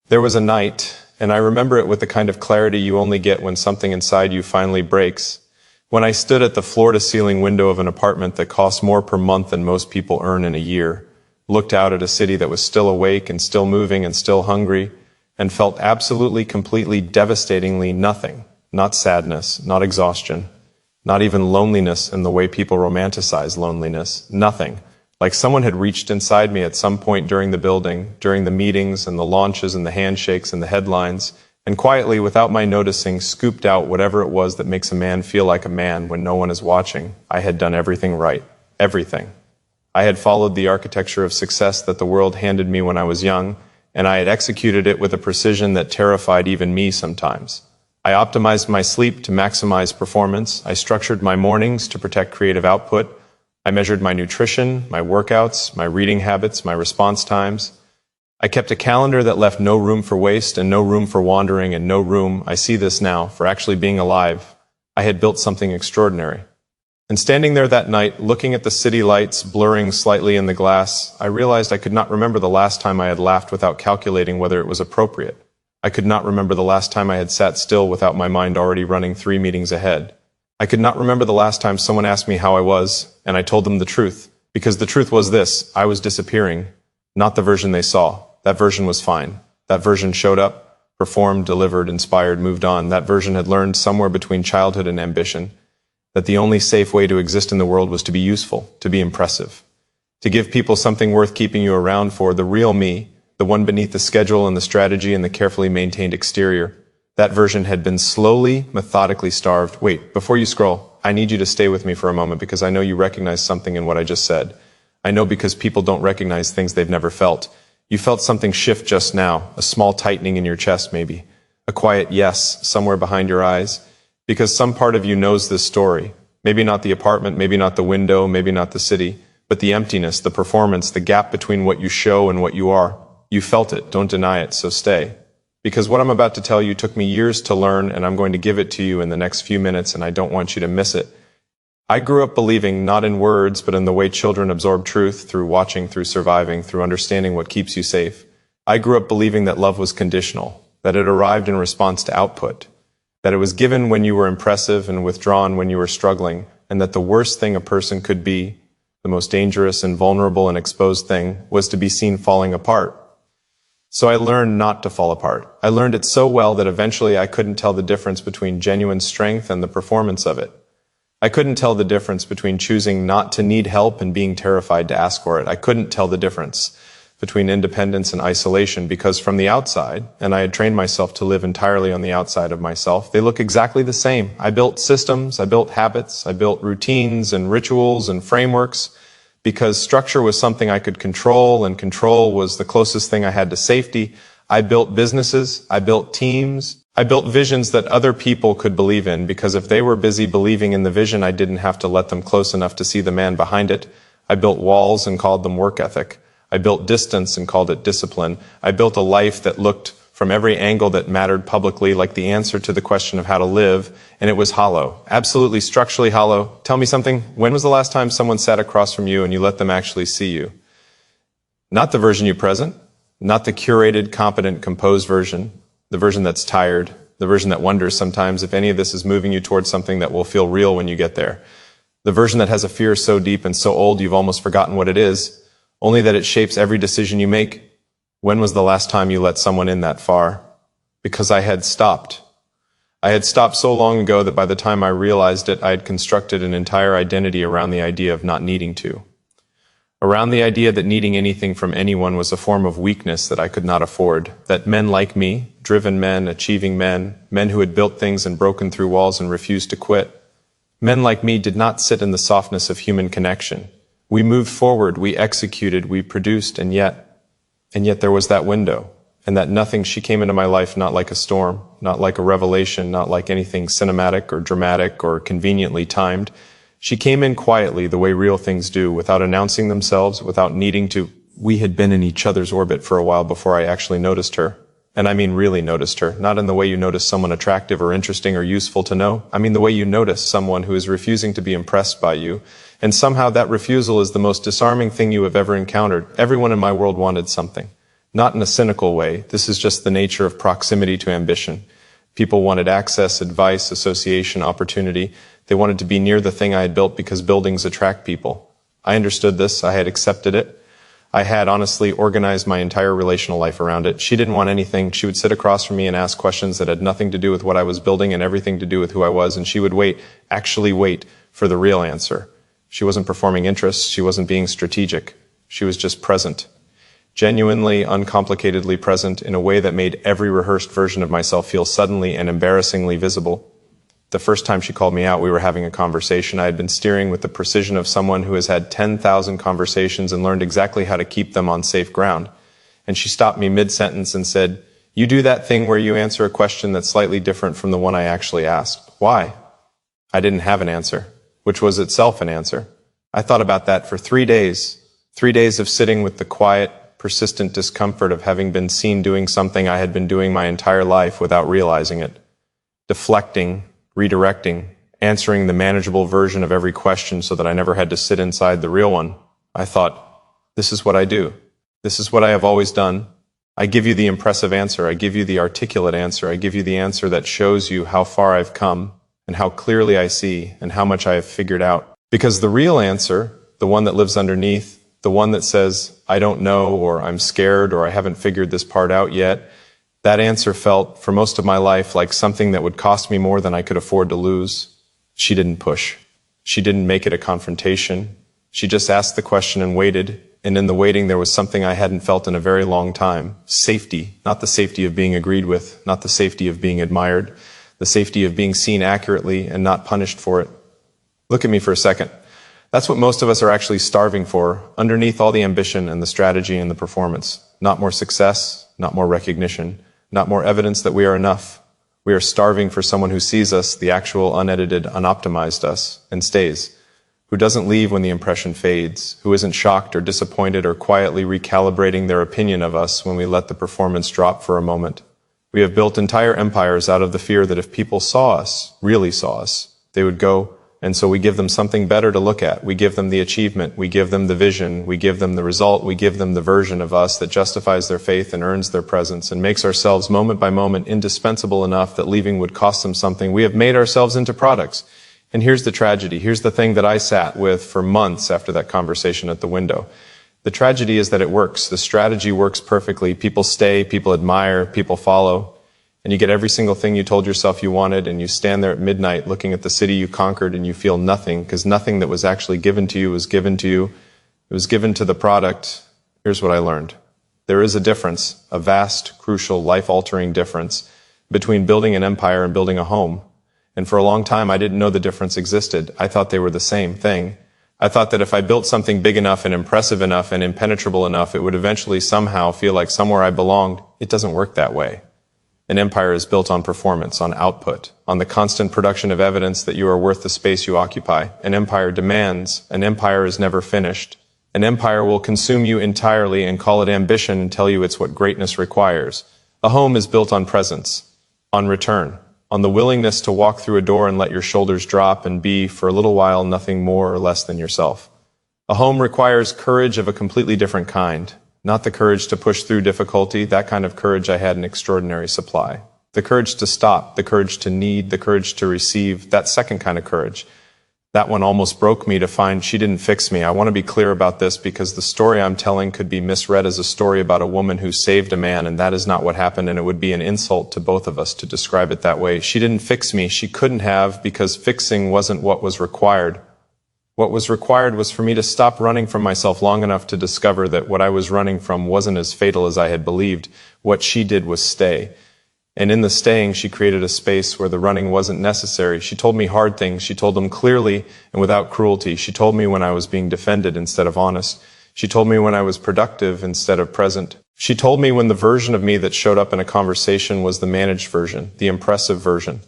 There was a night, and I remember it with the kind of clarity you only get when something inside you finally breaks, when I stood at the floor-to-ceiling window of an apartment that cost more per month than most people earn in a year, looked out at a city that was still awake and still moving and still hungry, and felt absolutely, completely, devastatingly nothing. Not sadness, not exhaustion, not even loneliness in the way people romanticize loneliness. Nothing. Like someone had reached inside me at some point during the building, during the meetings and the launches and the handshakes and the headlines, and quietly, without my noticing, scooped out whatever it was that makes a man feel like a man when no one is watching. I had done everything right. Everything. I had followed the architecture of success that the world handed me when I was young, and I had executed it with a precision that terrified even me sometimes. I optimized my sleep to maximize performance. I structured my mornings to protect creative output. I measured my nutrition, my workouts, my reading habits, my response times. I kept a calendar that left no room for waste and no room for wandering and no room, I see this now, for actually being alive. I had built something extraordinary. And standing there that night, looking at the city lights blurring slightly in the glass, I realized I could not remember the last time I had laughed without calculating whether it was appropriate. I could not remember the last time I had sat still without my mind already running 3 meetings ahead. I could not remember the last time someone asked me how I was, and I told them the truth. Because the truth was this: I was disappearing. Not the version they saw. That version was fine. That version showed up, performed, delivered, inspired, moved on. That version had learned somewhere between childhood and ambition that the only safe way to exist in the world was to be useful, to be impressive, to give people something worth keeping you around for. The real me, the one beneath the schedule and the strategy and the carefully maintained exterior. That version had been slowly, methodically starved. Wait, before you scroll, I need you to stay with me for a moment because I know you recognize something in what I just said. I know because people don't recognize things they've never felt. You felt something shift just now, a small tightening in your chest maybe, a quiet yes somewhere behind your eyes, because some part of you knows this story. Maybe not the apartment, maybe not the window, maybe not the city, but the emptiness, the performance, the gap between what you show and what you are. You felt it, don't deny it, so stay. Because what I'm about to tell you took me years to learn, and I'm going to give it to you in the next few minutes, and I don't want you to miss it. I grew up believing not in words, but in the way children absorb truth, through watching, through surviving, through understanding what keeps you safe. I grew up believing that love was conditional, that it arrived in response to output, that it was given when you were impressive and withdrawn when you were struggling, and that the worst thing a person could be, the most dangerous and vulnerable and exposed thing, was to be seen falling apart. So I learned not to fall apart. I learned it so well that eventually I couldn't tell the difference between genuine strength and the performance of it. I couldn't tell the difference between choosing not to need help and being terrified to ask for it. I couldn't tell the difference between independence and isolation because from the outside, and I had trained myself to live entirely on the outside of myself, they look exactly the same. I built systems, I built habits, I built routines and rituals and frameworks, because structure was something I could control, and control was the closest thing I had to safety. I built businesses, I built teams, I built visions that other people could believe in, because if they were busy believing in the vision, I didn't have to let them close enough to see the man behind it. I built walls and called them work ethic. I built distance and called it discipline. I built a life that looked from every angle that mattered publicly like the answer to the question of how to live, and it was hollow, absolutely structurally hollow. Tell me something, when was the last time someone sat across from you and you let them actually see you? Not the version you present, not the curated, competent, composed version, the version that's tired, the version that wonders sometimes if any of this is moving you towards something that will feel real when you get there, the version that has a fear so deep and so old you've almost forgotten what it is, only that it shapes every decision you make. When was the last time you let someone in that far? Because I had stopped. I had stopped so long ago that by the time I realized it, I had constructed an entire identity around the idea of not needing to. Around the idea that needing anything from anyone was a form of weakness that I could not afford. That men like me, driven men, achieving men, men who had built things and broken through walls and refused to quit, men like me did not sit in the softness of human connection. We moved forward, we executed, we produced, and yet there was that window, and that nothing. She came into my life not like a storm, not like a revelation, not like anything cinematic or dramatic or conveniently timed. She came in quietly, the way real things do, without announcing themselves, without needing to. We had been in each other's orbit for a while before I actually noticed her. And I mean really noticed her, not in the way you notice someone attractive or interesting or useful to know. I mean the way you notice someone who is refusing to be impressed by you. And somehow that refusal is the most disarming thing you have ever encountered. Everyone in my world wanted something. Not in a cynical way. This is just the nature of proximity to ambition. People wanted access, advice, association, opportunity. They wanted to be near the thing I had built because buildings attract people. I understood this. I had accepted it. I had honestly organized my entire relational life around it. She didn't want anything. She would sit across from me and ask questions that had nothing to do with what I was building and everything to do with who I was, and she would actually wait for the real answer. She wasn't performing interests. She wasn't being strategic. She was just present. Genuinely, uncomplicatedly present in a way that made every rehearsed version of myself feel suddenly and embarrassingly visible. The first time she called me out, we were having a conversation. I had been steering with the precision of someone who has had 10,000 conversations and learned exactly how to keep them on safe ground. And she stopped me mid-sentence and said, "You do that thing where you answer a question that's slightly different from the one I actually asked. Why?" I didn't have an answer, which was itself an answer. I thought about that for 3 days. 3 days of sitting with the quiet, persistent discomfort of having been seen doing something I had been doing my entire life without realizing it. Deflecting, redirecting, answering the manageable version of every question so that I never had to sit inside the real one. I thought, this is what I do. This is what I have always done. I give you the impressive answer. I give you the articulate answer. I give you the answer that shows you how far I've come and how clearly I see and how much I have figured out. Because the real answer, the one that lives underneath, the one that says, I don't know, or I'm scared, or I haven't figured this part out yet, that answer felt, for most of my life, like something that would cost me more than I could afford to lose. She didn't push. She didn't make it a confrontation. She just asked the question and waited, and in the waiting there was something I hadn't felt in a very long time. Safety. Not the safety of being agreed with, not the safety of being admired, the safety of being seen accurately and not punished for it. Look at me for a second. That's what most of us are actually starving for, underneath all the ambition and the strategy and the performance. Not more success, not more recognition, not more evidence that we are enough. We are starving for someone who sees us, the actual, unedited, unoptimized us, and stays. Who doesn't leave when the impression fades, who isn't shocked or disappointed or quietly recalibrating their opinion of us when we let the performance drop for a moment. We have built entire empires out of the fear that if people saw us, really saw us, they would go, and so we give them something better to look at. We give them the achievement. We give them the vision. We give them the result. We give them the version of us that justifies their faith and earns their presence and makes ourselves moment by moment indispensable enough that leaving would cost them something. We have made ourselves into products. And here's the tragedy. Here's the thing that I sat with for months after that conversation at the window. The tragedy is that it works. The strategy works perfectly. People stay, people admire, people follow. And you get every single thing you told yourself you wanted, and you stand there at midnight looking at the city you conquered, and you feel nothing, because nothing that was actually given to you was given to you. It was given to the product. Here's what I learned. There is a difference, a vast, crucial, life-altering difference between building an empire and building a home. And for a long time, I didn't know the difference existed. I thought they were the same thing. I thought that if I built something big enough and impressive enough and impenetrable enough, it would eventually somehow feel like somewhere I belonged. It doesn't work that way. An empire is built on performance, on output, on the constant production of evidence that you are worth the space you occupy. An empire demands. An empire is never finished. An empire will consume you entirely and call it ambition and tell you it's what greatness requires. A home is built on presence, on return, on the willingness to walk through a door and let your shoulders drop and be, for a little while, nothing more or less than yourself. A home requires courage of a completely different kind. Not the courage to push through difficulty. That kind of courage I had in extraordinary supply. The courage to stop, the courage to need, the courage to receive, that second kind of courage. That one almost broke me to find she didn't fix me. I want to be clear about this because the story I'm telling could be misread as a story about a woman who saved a man, and that is not what happened, and it would be an insult to both of us to describe it that way. She didn't fix me. She couldn't have, because fixing wasn't what was required. What was required was for me to stop running from myself long enough to discover that what I was running from wasn't as fatal as I had believed. What she did was stay. And in the staying, she created a space where the running wasn't necessary. She told me hard things. She told them clearly and without cruelty. She told me when I was being defended instead of honest. She told me when I was productive instead of present. She told me when the version of me that showed up in a conversation was the managed version, the impressive version.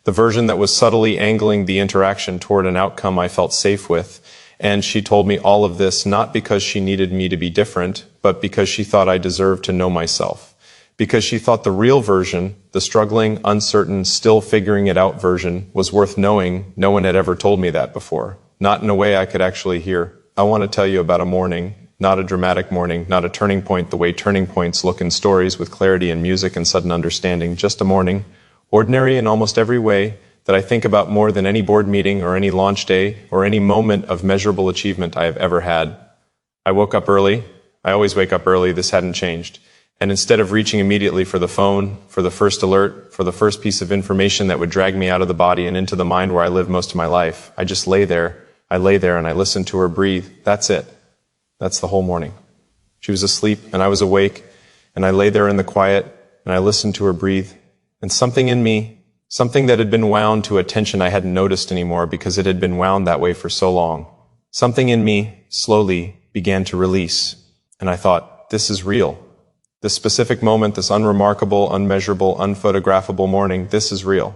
The version that was subtly angling the interaction toward an outcome I felt safe with. And she told me all of this not because she needed me to be different, but because she thought I deserved to know myself. Because she thought the real version, the struggling, uncertain, still figuring it out version, was worth knowing. No one had ever told me that before. Not in a way I could actually hear. I want to tell you about a morning. Not a dramatic morning, not a turning point the way turning points look in stories with clarity and music and sudden understanding. Just a morning, ordinary in almost every way, that I think about more than any board meeting or any launch day or any moment of measurable achievement I have ever had. I woke up early. I always wake up early. This hadn't changed. And instead of reaching immediately for the phone, for the first alert, for the first piece of information that would drag me out of the body and into the mind where I lived most of my life, I just lay there. I lay there and I listened to her breathe. That's it. That's the whole morning. She was asleep and I was awake, and I lay there in the quiet and I listened to her breathe. And something in me, something that had been wound to a tension I hadn't noticed anymore because it had been wound that way for so long, something in me slowly began to release. And I thought, this is real. This specific moment, this unremarkable, unmeasurable, unphotographable morning, this is real.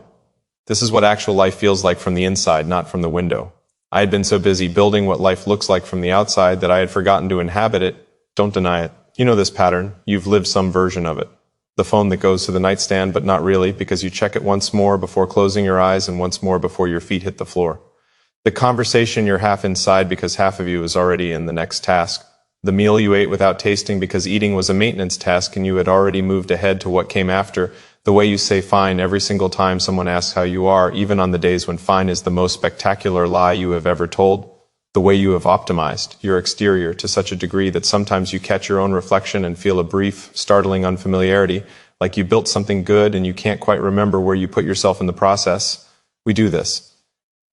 This is what actual life feels like from the inside, not from the window. I had been so busy building what life looks like from the outside that I had forgotten to inhabit it. Don't deny it. You know this pattern. You've lived some version of it. The phone that goes to the nightstand, but not really, because you check it once more before closing your eyes and once more before your feet hit the floor. The conversation you're half inside because half of you is already in the next task. The meal you ate without tasting because eating was a maintenance task and you had already moved ahead to what came after. The way you say fine every single time someone asks how you are, even on the days when fine is the most spectacular lie you have ever told. The way you have optimized your exterior to such a degree that sometimes you catch your own reflection and feel a brief, startling unfamiliarity, like you built something good and you can't quite remember where you put yourself in the process. We do this.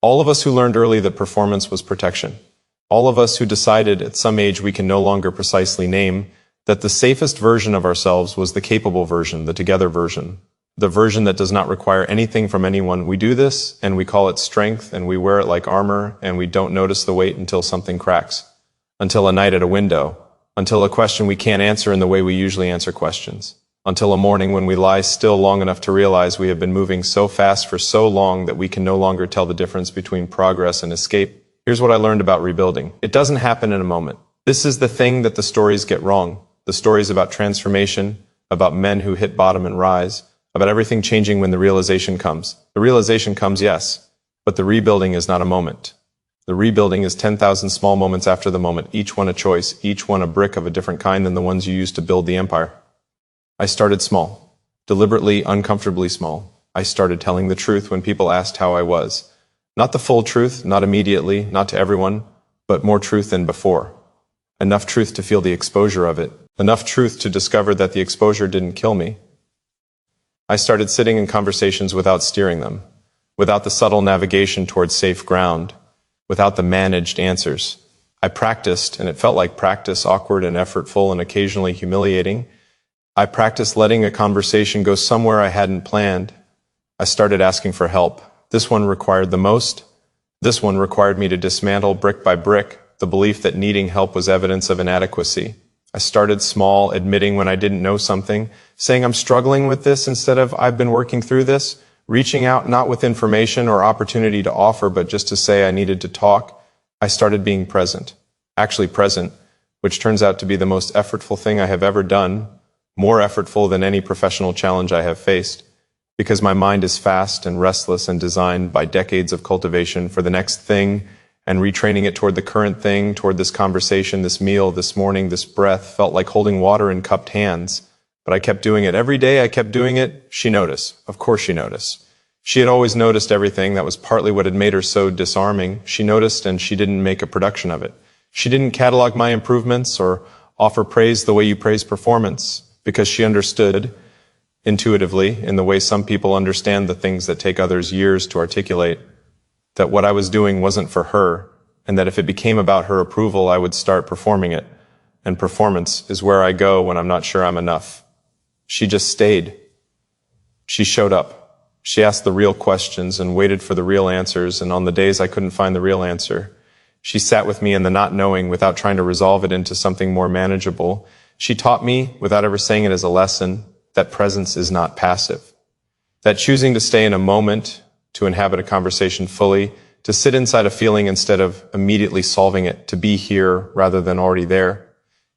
All of us who learned early that performance was protection. All of us who decided at some age we can no longer precisely name that the safest version of ourselves was the capable version, the together version, the version that does not require anything from anyone. We do this, and we call it strength, and we wear it like armor, and we don't notice the weight until something cracks, until a night at a window, until a question we can't answer in the way we usually answer questions, until a morning when we lie still long enough to realize we have been moving so fast for so long that we can no longer tell the difference between progress and escape. Here's what I learned about rebuilding. It doesn't happen in a moment. This is the thing that the stories get wrong. The stories about transformation, about men who hit bottom and rise, about everything changing when the realization comes. The realization comes, yes, but the rebuilding is not a moment. The rebuilding is 10,000 small moments after the moment, each one a choice, each one a brick of a different kind than the ones you used to build the empire. I started small, deliberately, uncomfortably small. I started telling the truth when people asked how I was. Not the full truth, not immediately, not to everyone, but more truth than before. Enough truth to feel the exposure of it. Enough truth to discover that the exposure didn't kill me. I started sitting in conversations without steering them, without the subtle navigation towards safe ground, without the managed answers. I practiced, and it felt like practice, awkward and effortful and occasionally humiliating. I practiced letting a conversation go somewhere I hadn't planned. I started asking for help. This one required the most. This one required me to dismantle brick by brick the belief that needing help was evidence of inadequacy. I started small, admitting when I didn't know something, saying I'm struggling with this instead of I've been working through this, reaching out not with information or opportunity to offer, but just to say I needed to talk. I started being present, actually present, which turns out to be the most effortful thing I have ever done, more effortful than any professional challenge I have faced, because my mind is fast and restless and designed by decades of cultivation for the next thing, and retraining it toward the current thing, toward this conversation, this meal, this morning, this breath, felt like holding water in cupped hands. But I kept doing it. Every day I kept doing it. She noticed. Of course she noticed. She had always noticed everything. That was partly what had made her so disarming. She noticed, and she didn't make a production of it. She didn't catalog my improvements or offer praise the way you praise performance, because she understood intuitively, in the way some people understand the things that take others years to articulate, that what I was doing wasn't for her, and that if it became about her approval, I would start performing it. And performance is where I go when I'm not sure I'm enough. She just stayed. She showed up. She asked the real questions and waited for the real answers, and on the days I couldn't find the real answer, she sat with me in the not knowing without trying to resolve it into something more manageable. She taught me, without ever saying it as a lesson, that presence is not passive. That choosing to stay in a moment, to inhabit a conversation fully, to sit inside a feeling instead of immediately solving it, to be here rather than already there,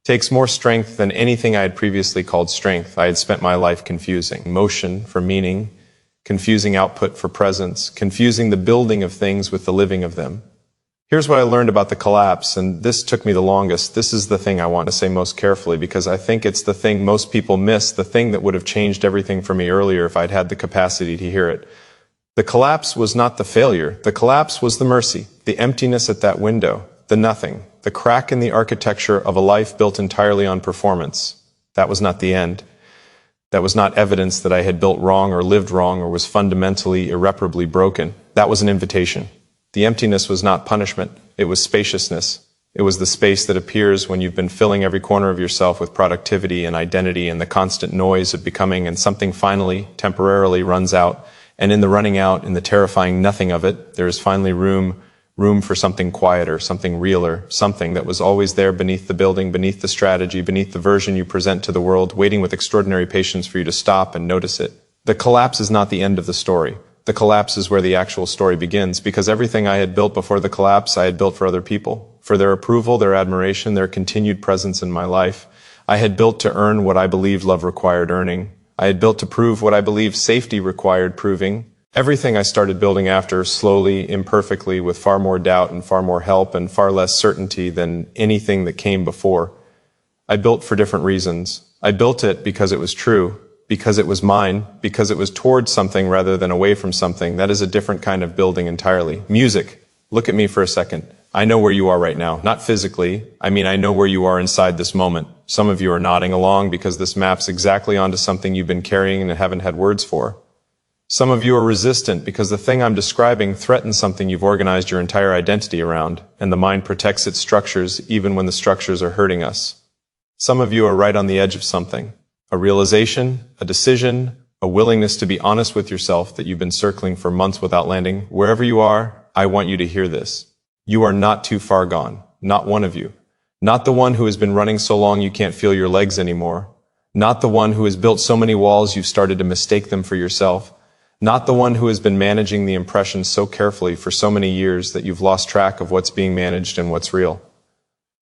takes more strength than anything I had previously called strength. I had spent my life confusing motion for meaning, confusing output for presence, confusing the building of things with the living of them. Here's what I learned about the collapse, and this took me the longest. This is the thing I want to say most carefully because I think it's the thing most people miss, the thing that would have changed everything for me earlier if I'd had the capacity to hear it. The collapse was not the failure. The collapse was the mercy, the emptiness at that window, the nothing, the crack in the architecture of a life built entirely on performance. That was not the end. That was not evidence that I had built wrong or lived wrong or was fundamentally, irreparably broken. That was an invitation. The emptiness was not punishment. It was spaciousness. It was the space that appears when you've been filling every corner of yourself with productivity and identity and the constant noise of becoming, and something finally, temporarily runs out. And in the running out, in the terrifying nothing of it, there is finally room for something quieter, something realer, something that was always there beneath the building, beneath the strategy, beneath the version you present to the world, waiting with extraordinary patience for you to stop and notice it. The collapse is not the end of the story. The collapse is where the actual story begins, because everything I had built before the collapse, I had built for other people, for their approval, their admiration, their continued presence in my life. I had built to earn what I believed love required earning. I had built to prove what I believed safety required proving. Everything I started building after, slowly, imperfectly, with far more doubt and far more help and far less certainty than anything that came before. I built for different reasons. I built it because it was true, because it was mine, because it was towards something rather than away from something. That is a different kind of building entirely. Music. Look at me for a second. I know where you are right now. Not physically. I mean, I know where you are inside this moment. Some of you are nodding along because this maps exactly onto something you've been carrying and haven't had words for. Some of you are resistant because the thing I'm describing threatens something you've organized your entire identity around, and the mind protects its structures even when the structures are hurting us. Some of you are right on the edge of something. A realization, a decision, a willingness to be honest with yourself that you've been circling for months without landing. Wherever you are, I want you to hear this. You are not too far gone. Not one of you. Not the one who has been running so long you can't feel your legs anymore. Not the one who has built so many walls you've started to mistake them for yourself. Not the one who has been managing the impressions so carefully for so many years that you've lost track of what's being managed and what's real.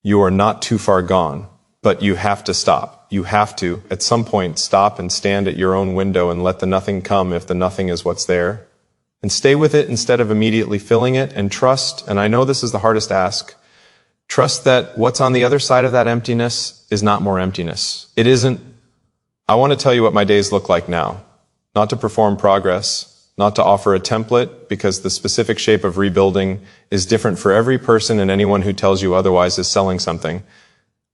You are not too far gone, but you have to stop. You have to, at some point, stop and stand at your own window and let the nothing come if the nothing is what's there. And stay with it instead of immediately filling it, and trust, and I know this is the hardest ask, trust that what's on the other side of that emptiness is not more emptiness. It isn't. I want to tell you what my days look like now. Not to perform progress, not to offer a template, because the specific shape of rebuilding is different for every person, and anyone who tells you otherwise is selling something.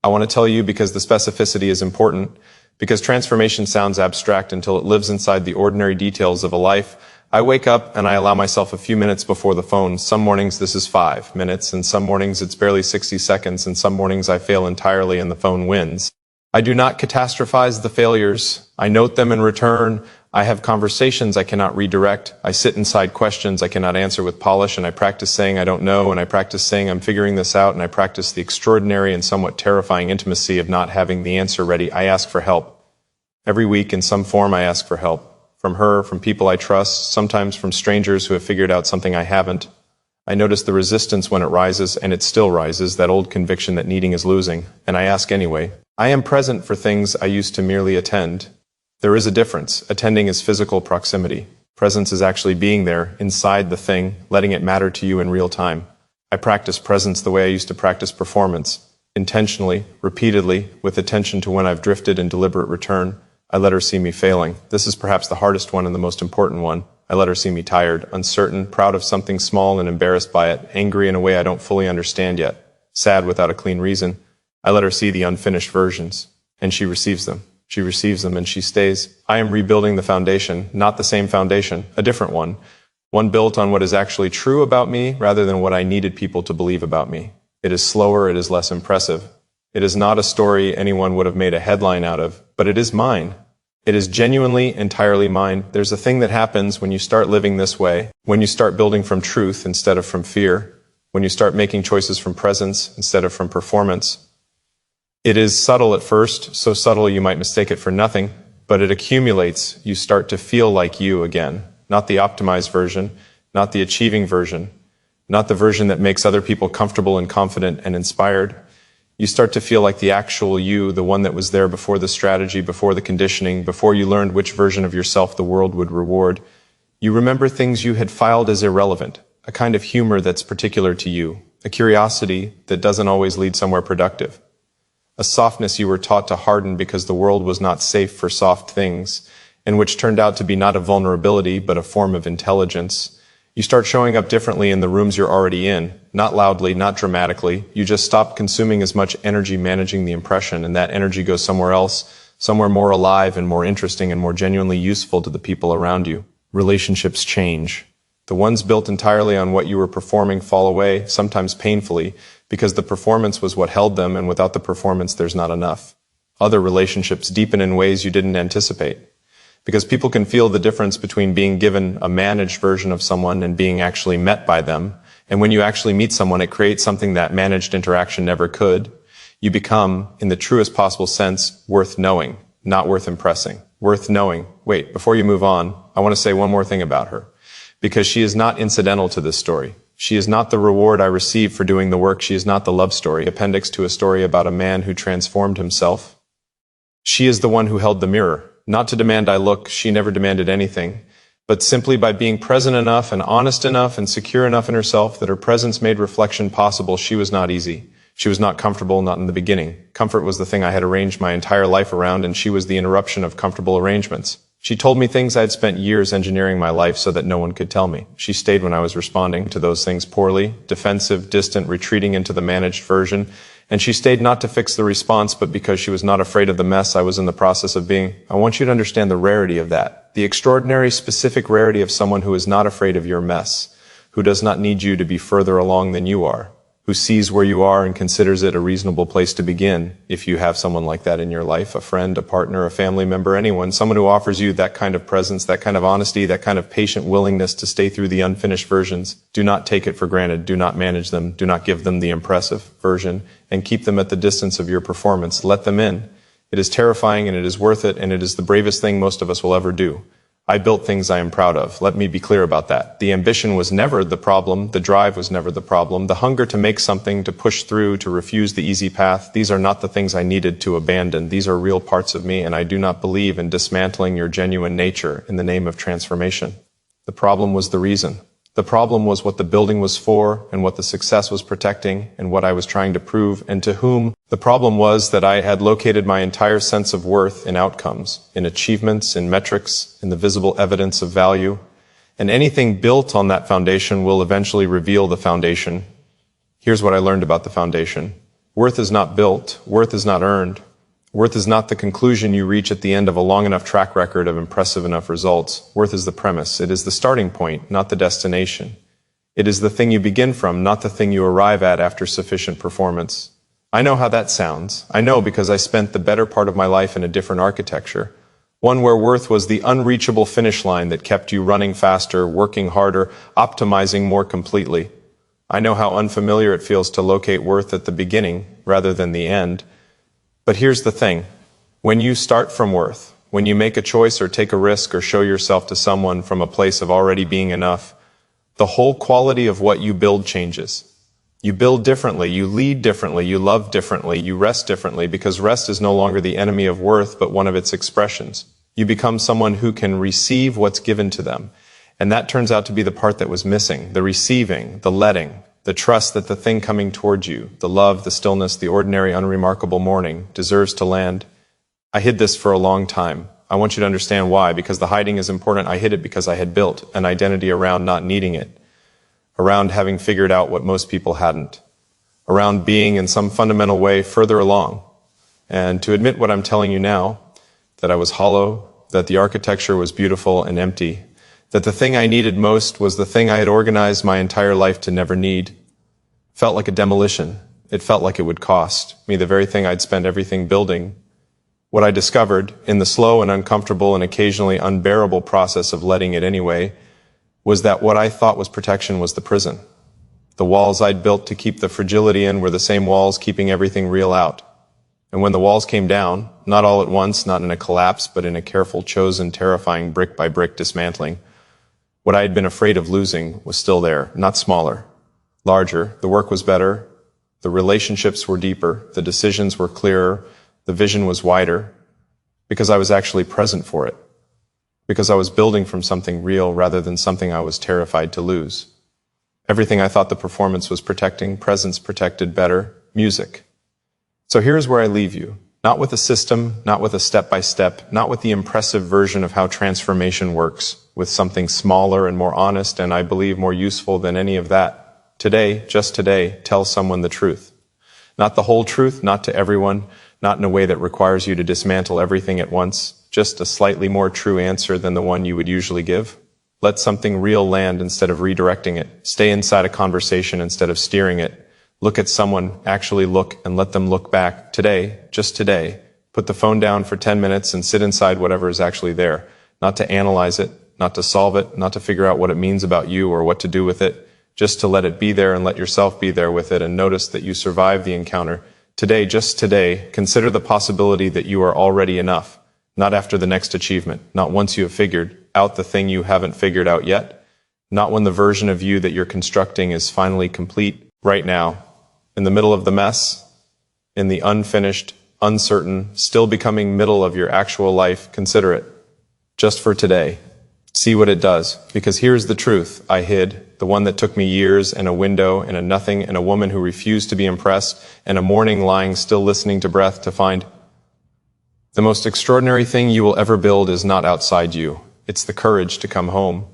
I want to tell you because the specificity is important, because transformation sounds abstract until it lives inside the ordinary details of a life. I wake up and I allow myself a few minutes before the phone. Some mornings this is 5 minutes, and some mornings it's barely 60 seconds, and some mornings I fail entirely and the phone wins. I do not catastrophize the failures. I note them in return. I have conversations I cannot redirect. I sit inside questions I cannot answer with polish, and I practice saying I don't know, and I practice saying I'm figuring this out, and I practice the extraordinary and somewhat terrifying intimacy of not having the answer ready. I ask for help. Every week, in some form, I ask for help. From her, from people I trust, sometimes from strangers who have figured out something I haven't. I notice the resistance when it rises, and it still rises, that old conviction that needing is losing, and I ask anyway. I am present for things I used to merely attend. There is a difference. Attending is physical proximity. Presence is actually being there, inside the thing, letting it matter to you in real time. I practice presence the way I used to practice performance. Intentionally, repeatedly, with attention to when I've drifted in deliberate return. I let her see me failing. This is perhaps the hardest one and the most important one. I let her see me tired, uncertain, proud of something small and embarrassed by it, angry in a way I don't fully understand yet, sad without a clean reason. I let her see the unfinished versions, and she receives them. She receives them and she stays. I am rebuilding the foundation, not the same foundation, a different one. One built on what is actually true about me rather than what I needed people to believe about me. It is slower, it is less impressive. It is not a story anyone would have made a headline out of, but it is mine. It is genuinely, entirely mine. There's a thing that happens when you start living this way, when you start building from truth instead of from fear, when you start making choices from presence instead of from performance. It is subtle at first, so subtle you might mistake it for nothing, but it accumulates. You start to feel like you again, not the optimized version, not the achieving version, not the version that makes other people comfortable and confident and inspired. You start to feel like the actual you, the one that was there before the strategy, before the conditioning, before you learned which version of yourself the world would reward. You remember things you had filed as irrelevant, a kind of humor that's particular to you, a curiosity that doesn't always lead somewhere productive, a softness you were taught to harden because the world was not safe for soft things, and which turned out to be not a vulnerability but a form of intelligence. You start showing up differently in the rooms you're already in, not loudly, not dramatically. You just stop consuming as much energy managing the impression, and that energy goes somewhere else, somewhere more alive and more interesting and more genuinely useful to the people around you. Relationships change. The ones built entirely on what you were performing fall away, sometimes painfully, because the performance was what held them, and without the performance there's not enough. Other relationships deepen in ways you didn't anticipate, because people can feel the difference between being given a managed version of someone and being actually met by them. And when you actually meet someone, it creates something that managed interaction never could. You become, in the truest possible sense, worth knowing, not worth impressing. Worth knowing. Wait, before you move on, I want to say one more thing about her, because she is not incidental to this story. She is not the reward I receive for doing the work. She is not the love story, appendix to a story about a man who transformed himself. She is the one who held the mirror. Not to demand I look, she never demanded anything, but simply by being present enough and honest enough and secure enough in herself that her presence made reflection possible. She was not easy. She was not comfortable, not in the beginning. Comfort was the thing I had arranged my entire life around, and she was the interruption of comfortable arrangements. She told me things I had spent years engineering my life so that no one could tell me. She stayed when I was responding to those things poorly, defensive, distant, retreating into the managed version. And she stayed not to fix the response, but because she was not afraid of the mess I was in the process of being. I want you to understand the rarity of that. The extraordinary, specific rarity of someone who is not afraid of your mess, who does not need you to be further along than you are, who sees where you are and considers it a reasonable place to begin. If you have someone like that in your life, a friend, a partner, a family member, anyone, someone who offers you that kind of presence, that kind of honesty, that kind of patient willingness to stay through the unfinished versions, do not take it for granted. Do not manage them. Do not give them the impressive version and keep them at the distance of your performance. Let them in. It is terrifying and it is worth it, and it is the bravest thing most of us will ever do. I built things I am proud of. Let me be clear about that. The ambition was never the problem. The drive was never the problem. The hunger to make something, to push through, to refuse the easy path, these are not the things I needed to abandon. These are real parts of me, and I do not believe in dismantling your genuine nature in the name of transformation. The problem was the reason. The problem was what the building was for, and what the success was protecting, and what I was trying to prove, and to whom. The problem was that I had located my entire sense of worth in outcomes, in achievements, in metrics, in the visible evidence of value. And anything built on that foundation will eventually reveal the foundation. Here's what I learned about the foundation. Worth is not built. Worth is not earned. Worth is not the conclusion you reach at the end of a long enough track record of impressive enough results. Worth is the premise. It is the starting point, not the destination. It is the thing you begin from, not the thing you arrive at after sufficient performance. I know how that sounds. I know because I spent the better part of my life in a different architecture. One where worth was the unreachable finish line that kept you running faster, working harder, optimizing more completely. I know how unfamiliar it feels to locate worth at the beginning rather than the end. But here's the thing. When you start from worth, when you make a choice or take a risk or show yourself to someone from a place of already being enough, the whole quality of what you build changes. You build differently, you lead differently, you love differently, you rest differently, because rest is no longer the enemy of worth, but one of its expressions. You become someone who can receive what's given to them. And that turns out to be the part that was missing, the receiving, the letting, the trust that the thing coming towards you, the love, the stillness, the ordinary, unremarkable morning, deserves to land. I hid this for a long time. I want you to understand why, because the hiding is important. I hid it because I had built an identity around not needing it, around having figured out what most people hadn't, around being in some fundamental way further along. And to admit what I'm telling you now, that I was hollow, that the architecture was beautiful and empty, that the thing I needed most was the thing I had organized my entire life to never need, felt like a demolition. It felt like it would cost me the very thing I'd spent everything building. What I discovered, in the slow and uncomfortable and occasionally unbearable process of letting it anyway, was that what I thought was protection was the prison. The walls I'd built to keep the fragility in were the same walls keeping everything real out. And when the walls came down, not all at once, not in a collapse, but in a careful, chosen, terrifying brick-by-brick dismantling, what I had been afraid of losing was still there, not smaller, larger. The work was better, the relationships were deeper, the decisions were clearer, the vision was wider, because I was actually present for it, because I was building from something real rather than something I was terrified to lose. Everything I thought the performance was protecting, presence protected better, music. So here's where I leave you. Not with a system, not with a step-by-step, not with the impressive version of how transformation works, with something smaller and more honest and, I believe, more useful than any of that. Today, just today, tell someone the truth. Not the whole truth, not to everyone, not in a way that requires you to dismantle everything at once, just a slightly more true answer than the one you would usually give. Let something real land instead of redirecting it. Stay inside a conversation instead of steering it. Look at someone, actually look, and let them look back. Today, just today, put the phone down for 10 minutes and sit inside whatever is actually there. Not to analyze it, not to solve it, not to figure out what it means about you or what to do with it, just to let it be there and let yourself be there with it and notice that you survived the encounter. Today, just today, consider the possibility that you are already enough. Not after the next achievement, not once you have figured out the thing you haven't figured out yet, not when the version of you that you're constructing is finally complete. Right now, in the middle of the mess, in the unfinished, uncertain, still becoming middle of your actual life, consider it. Just for today. See what it does, because here's the truth I hid, the one that took me years, and a window, and a nothing, and a woman who refused to be impressed, and a morning lying still listening to breath to find. The most extraordinary thing you will ever build is not outside you. It's the courage to come home.